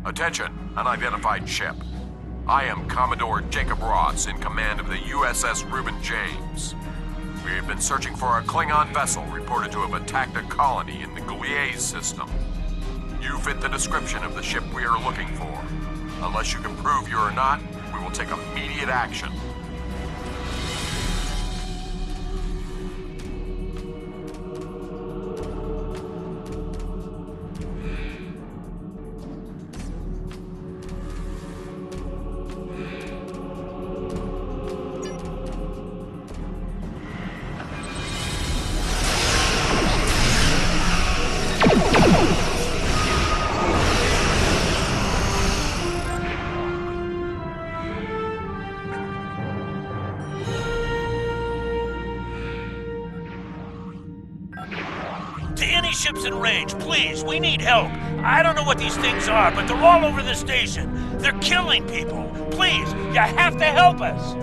Attention, unidentified ship. I am Commodore Jacob Ross in command of the USS Reuben James. We have been searching for a Klingon vessel reported to have attacked a colony in the Gliese system. You fit the description of the ship we are looking for. Unless you can prove you are not, we will take immediate action. Ships in range, please, we need help. I don't know what these things are, but they're all over the station. They're killing people. Please, you have to help us.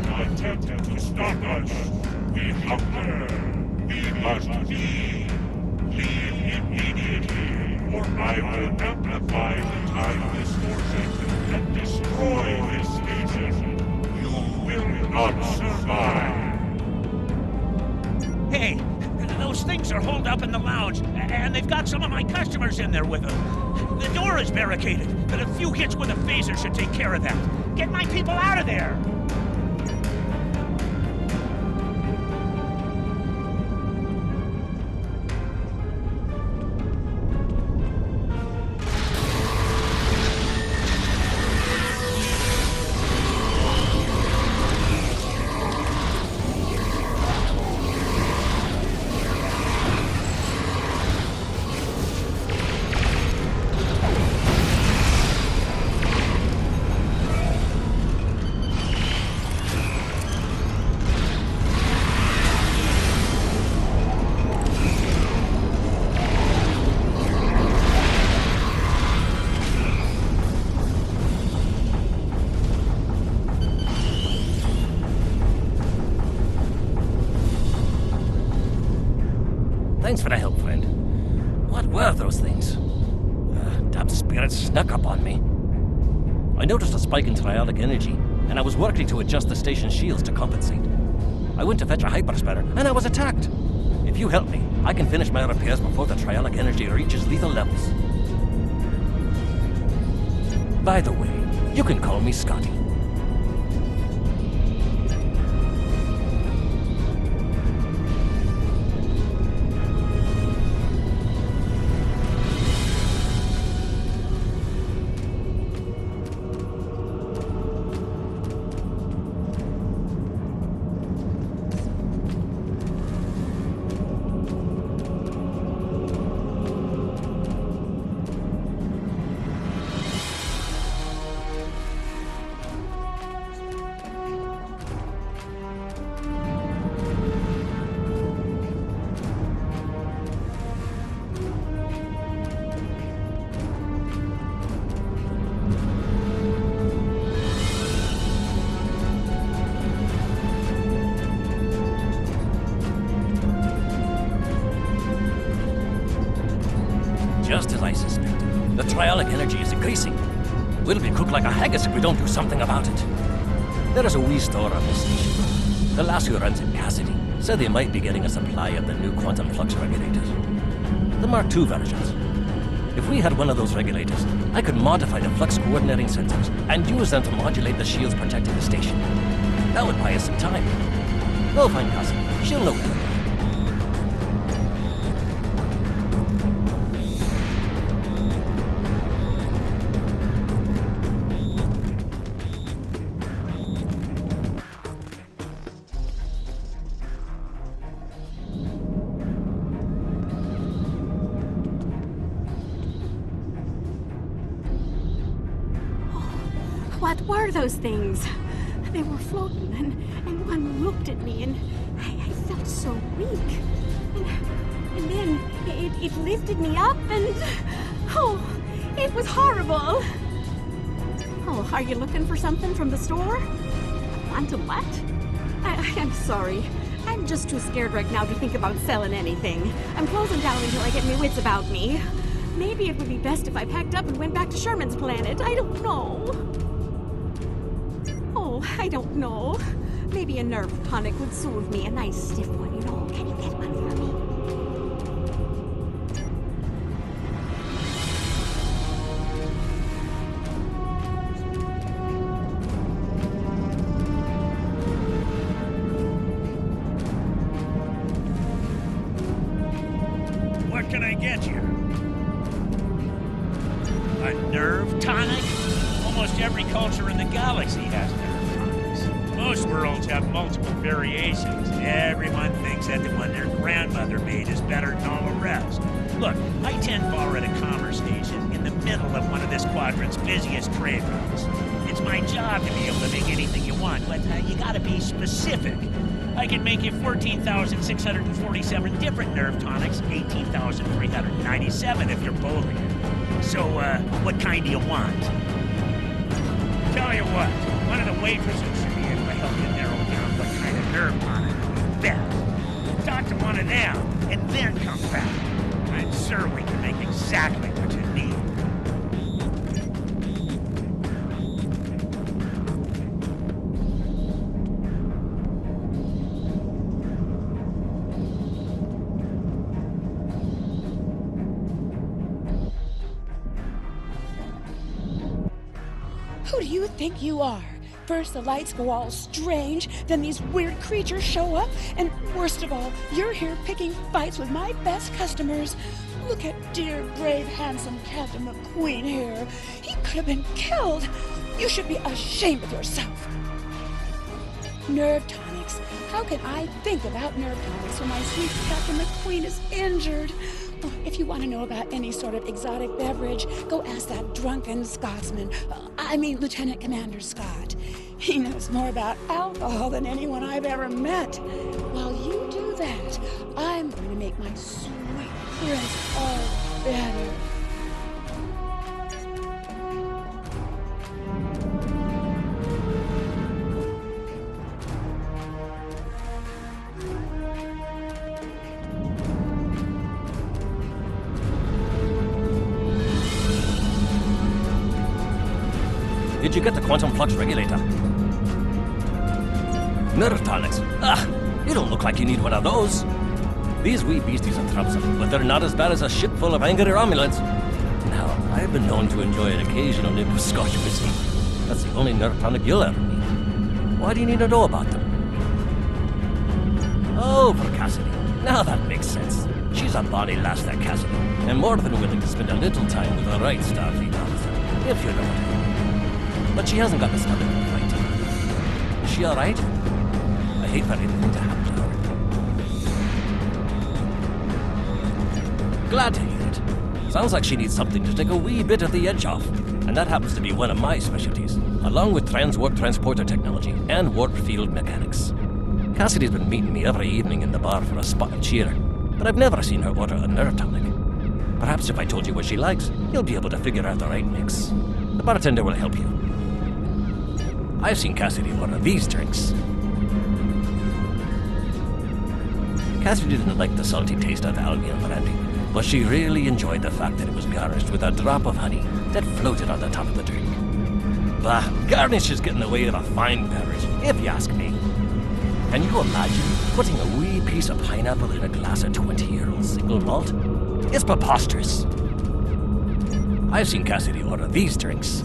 not attempted to stop us. We hunger. Leave immediately, or I will amplify the time distortion and destroy this station. You will not survive. Hey, those things are holed up in the lounge, and they've got some of my customers in there with them. The door is barricaded, but a few hits with a phaser should take care of that. Get my people out of there! Thanks for the help, friend. What were those things? Damn spirits snuck up on me. I noticed a spike in triolic energy, and I was working to adjust the station's shields to compensate. I went to fetch a hyperspanner, and I was attacked. If you help me, I can finish my repairs before the triolic energy reaches lethal levels. By the way, you can call me Scotty. Just as I suspected, the triolic energy is increasing. We'll be cooked like a haggis if we don't do something about it. There is a wee store on this station. The lass who runs it, Cassidy, said they might be getting a supply of the new quantum flux regulators. The Mark II versions. If we had one of those regulators, I could modify the flux coordinating sensors and use them to modulate the shields protecting the station. That would buy us some time. We'll find Cassidy. She'll know better. What were those things? They were floating, and one looked at me, and I felt so weak. And then it lifted me up, and oh, it was horrible. Oh, are you looking for something from the store? Quantum what? I'm sorry. I'm just too scared right now to think about selling anything. I'm closing down until I get my wits about me. Maybe it would be best if I packed up and went back to Sherman's planet. I don't know. I don't know. Maybe a nerve tonic would soothe me. A nice stiff one, you know. Can you get one for me? What can I get you? A nerve tonic? Almost every culture in the galaxy has nerve tonics. Most worlds have multiple variations. Everyone thinks that the one their grandmother made is better than all the rest. Look, I tend bar at a commerce station in the middle of one of this quadrant's busiest trade routes. It's my job to be able to make anything you want, but you gotta be specific. I can make you 14,647 different nerve tonics, 18,397 if you're bold. So, what kind do you want? Tell you what, one of the waitresses should be able to help you narrow down what kind of nerve tonic would be best. Talk to one of them. and then come back. I'm sure we can make exactly what you need. Who do you think you are? First the lights go all strange, then these weird creatures show up, and worst of all, you're here picking fights with my best customers. Look at dear, brave, handsome Captain McQueen here. He could have been killed. You should be ashamed of yourself. Nerve tonics. How can I think about nerve tonics when my sweet Captain McQueen is injured? Oh, if you want to know about any sort of exotic beverage, go ask that drunken Scotsman. Lieutenant Commander Scott. He knows more about alcohol than anyone I've ever met. While you do that, I'm going to make my sweet prince all better. Did you get the quantum flux regulator? Nerve tonics. You don't look like you need one of those. These wee beasties are troublesome, but they're not as bad as a ship full of angry Romulans. Now, I've been known to enjoy an occasional nip of Scotch whiskey. That's the only nerve tonic you'll ever need. Why do you need to know about them? Oh, for Cassidy. Now that makes sense. She's a bonny lass, that Cassidy, and more than willing to spend a little time with the right Starfleet officer, if you know what I mean. But she hasn't got the stomach to fight. Is she alright? I hate for anything to happen to her. Glad to hear it. Sounds like she needs something to take a wee bit of the edge off. And that happens to be one of my specialties, along with transwarp transporter technology and warp field mechanics. Cassidy's been meeting me every evening in the bar for a spot and cheer, but I've never seen her order a nerve tonic. Perhaps if I told you what she likes, you'll be able to figure out the right mix. The bartender will help you. I've seen Cassidy order these drinks. Cassidy didn't like the salty taste of algae and brandy, but she really enjoyed the fact that it was garnished with a drop of honey that floated on the top of the drink. Bah, garnish is getting away with a fine beverage, if you ask me. Can you imagine putting a wee piece of pineapple in a glass of 20-year-old single malt? It's preposterous. I've seen Cassidy order these drinks.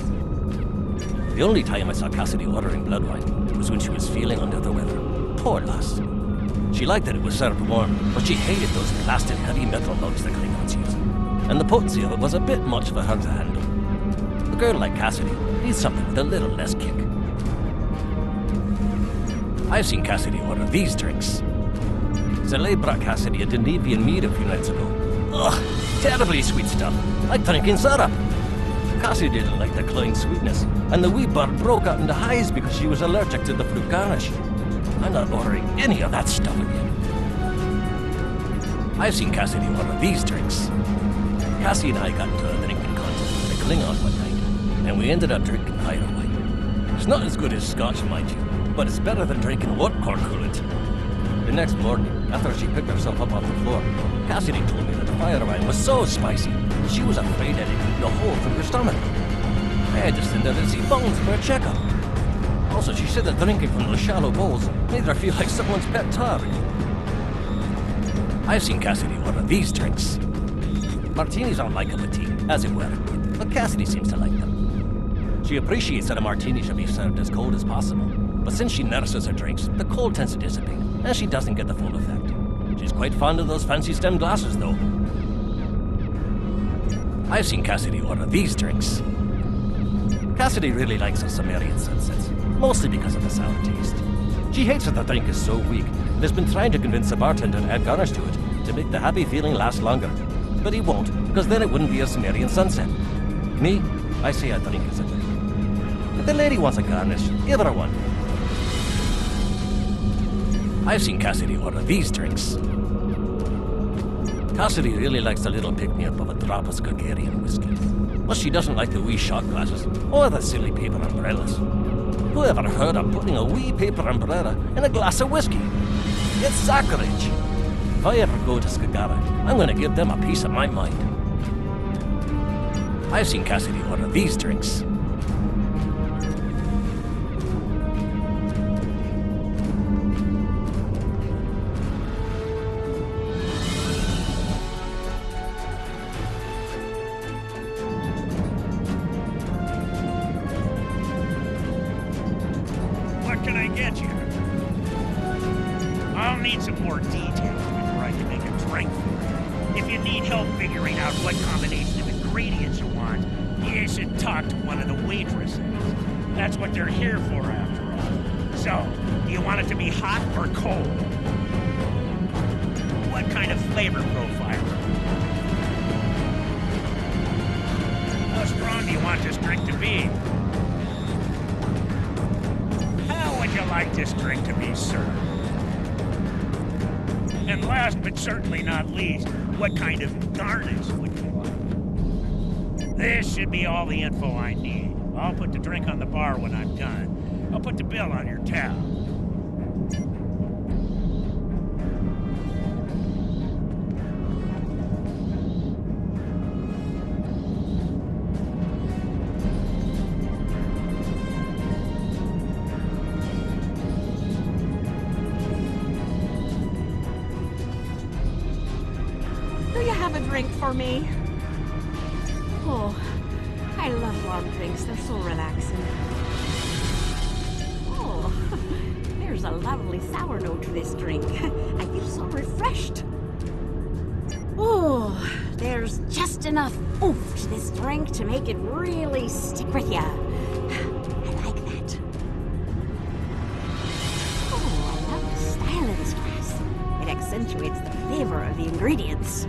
The only time I saw Cassidy ordering blood wine was when she was feeling under the weather. Poor lass. She liked that it was served warm, but she hated those blasted heavy metal mugs the Klingons use. And the potency of it was a bit much for her to handle. A girl like Cassidy needs something with a little less kick. I've seen Cassidy order these drinks. Zalay brought Cassidy a Devidian mead a few nights ago. Ugh, terribly sweet stuff, like drinking syrup. Cassidy didn't like the cloying sweetness, and the wee bird broke out into highs because she was allergic to the fruit garnish. I'm not ordering any of that stuff again. I've seen Cassidy order these drinks. Cassie and I got into a drinking contest with a Klingon one night, and we ended up drinking fire wine. It's not as good as Scotch, mind you, but it's better than drinking warp core coolant. The next morning, after she picked herself up off the floor, Cassidy told me that the fire wine was so spicy that she was afraid that it could eat a hole through her stomach. I had to send her to see Bones for a checkup. Also, she said that drinking from those shallow bowls made her feel like someone's pet target. I've seen Cassidy order these drinks. Martinis aren't like a tea, as it were, but Cassidy seems to like them. She appreciates that a martini should be served as cold as possible, but since she nurses her drinks, the cold tends to dissipate, and she doesn't get the full effect. She's quite fond of those fancy stem glasses, though. I've seen Cassidy order these drinks. Cassidy really likes her Sumerian sunsets, mostly because of the sour taste. She hates that the drink is so weak and has been trying to convince the bartender to add garnish to it to make the happy feeling last longer. But he won't, because then it wouldn't be a Sumerian sunset. Me, I say a drink is a drink. If the lady wants a garnish, give her one. I've seen Cassidy order these drinks. Cassidy really likes the little pick-me-up of a drop of Skagarian whiskey. But she doesn't like the wee shot glasses or the silly paper umbrellas. Who ever heard of putting a wee paper umbrella in a glass of whiskey? It's sacrilege. If I ever go to Skagara, I'm gonna give them a piece of my mind. I've seen Cassidy order these drinks. What can I get you? I'll need some more details before I can make a drink for you. If you need help figuring out what combination of ingredients you want, you should talk to one of the waitresses. That's what they're here for, after all. So, do you want it to be hot or cold? What kind of flavor profile? How strong do you want this drink to be? How would you like this drink to be served? And last but certainly not least, what kind of garnish would you like? This should be all the info I need. I'll put the drink on the bar when I'm done. I'll put the bill on your tab. Do you have a drink for me? Oh, I love warm drinks. They're so relaxing. Oh, there's a lovely sour note to this drink. I feel so refreshed. Oh, there's just enough oomph to this drink to make it really stick with ya. I like that. Oh, I love the style of this glass. It accentuates the flavor of the ingredients.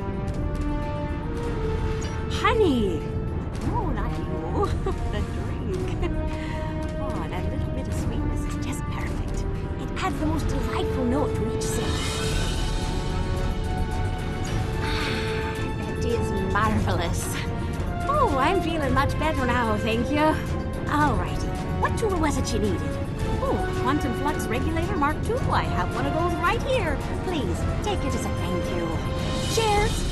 Honey! No, not you. The drink. Oh, and a little bit of sweetness is just perfect. It adds the most delightful note to each sip. That is marvelous. Oh, I'm feeling much better now, thank you. Alrighty. What tool was it you needed? Oh, quantum flux regulator Mark II. I have one of those right here. Please, take it as a thank you. Cheers!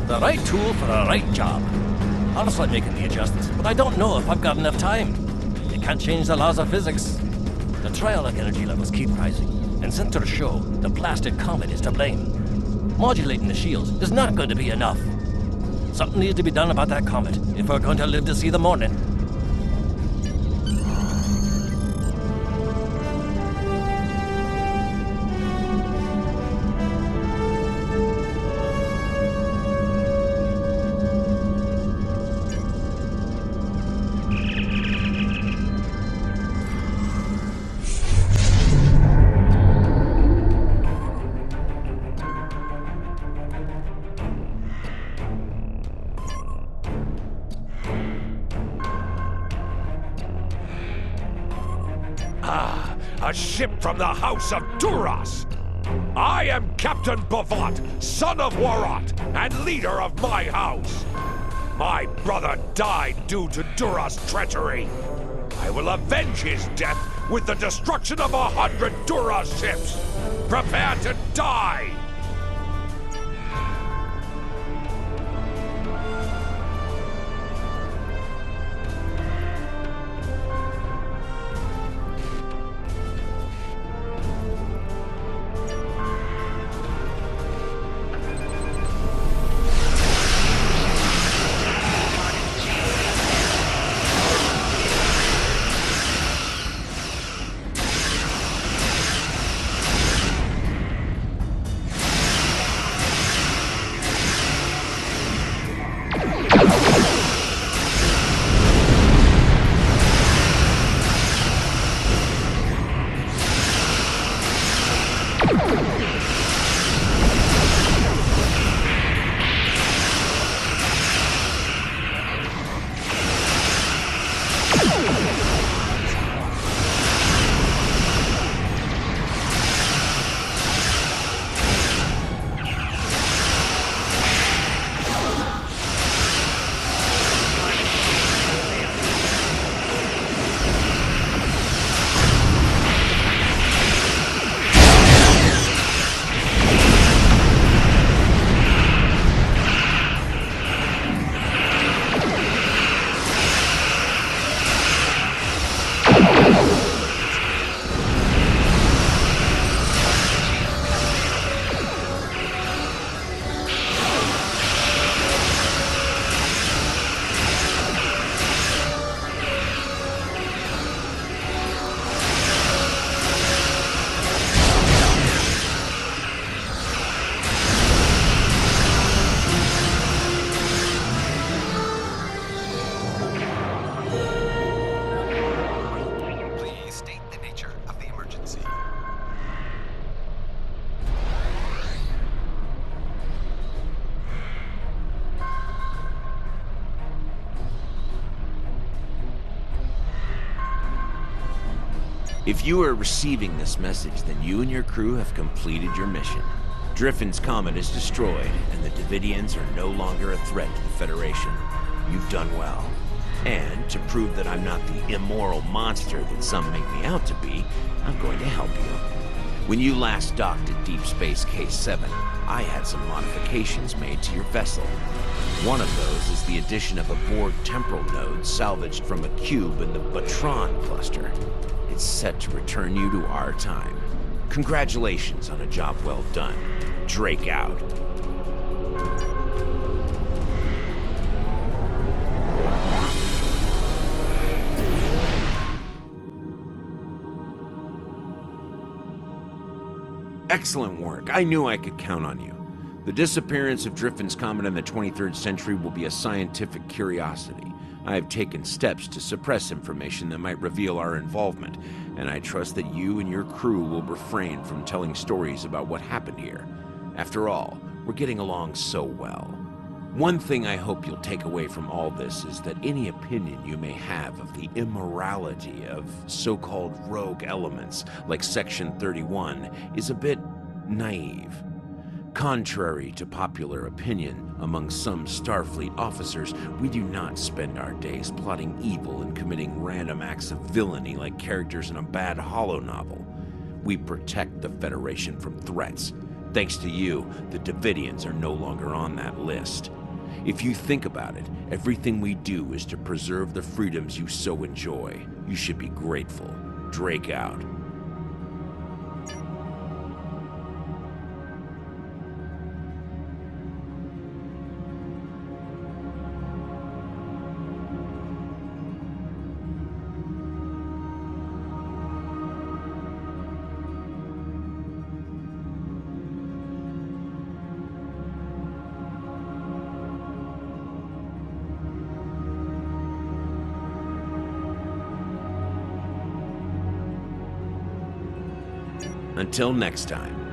The right tool for the right job. I'll start making the adjustments, but I don't know if I've got enough time. You can't change the laws of physics. The triolic energy levels keep rising, and sensors show the blasted comet is to blame. Modulating the shields is not going to be enough. Something needs to be done about that comet if we're going to live to see the morning. A ship from the house of Duras. I am Captain Bavat, son of Warat, and leader of my house. My brother died due to Duras' treachery. I will avenge his death with the destruction of 100 Duras ships. Prepare to die! If you are receiving this message, then you and your crew have completed your mission. Driffen's comet is destroyed, and the Devidians are no longer a threat to the Federation. You've done well. And to prove that I'm not the immoral monster that some make me out to be, I'm going to help you. When you last docked at Deep Space K7, I had some modifications made to your vessel. One of those is the addition of a Borg temporal node salvaged from a cube in the Batron cluster. It's set to return you to our time. Congratulations on a job well done. Drake out. Excellent work. I knew I could count on you. The disappearance of Driffen's comet in the 23rd century will be a scientific curiosity. I have taken steps to suppress information that might reveal our involvement, and I trust that you and your crew will refrain from telling stories about what happened here. After all, we're getting along so well. One thing I hope you'll take away from all this is that any opinion you may have of the immorality of so-called rogue elements like Section 31 is a bit naive. Contrary to popular opinion among some Starfleet officers, we do not spend our days plotting evil and committing random acts of villainy like characters in a bad holo novel. We protect the Federation from threats. Thanks to you, the Devidians are no longer on that list. If you think about it, everything we do is to preserve the freedoms you so enjoy. You should be grateful. Drake out. Until next time.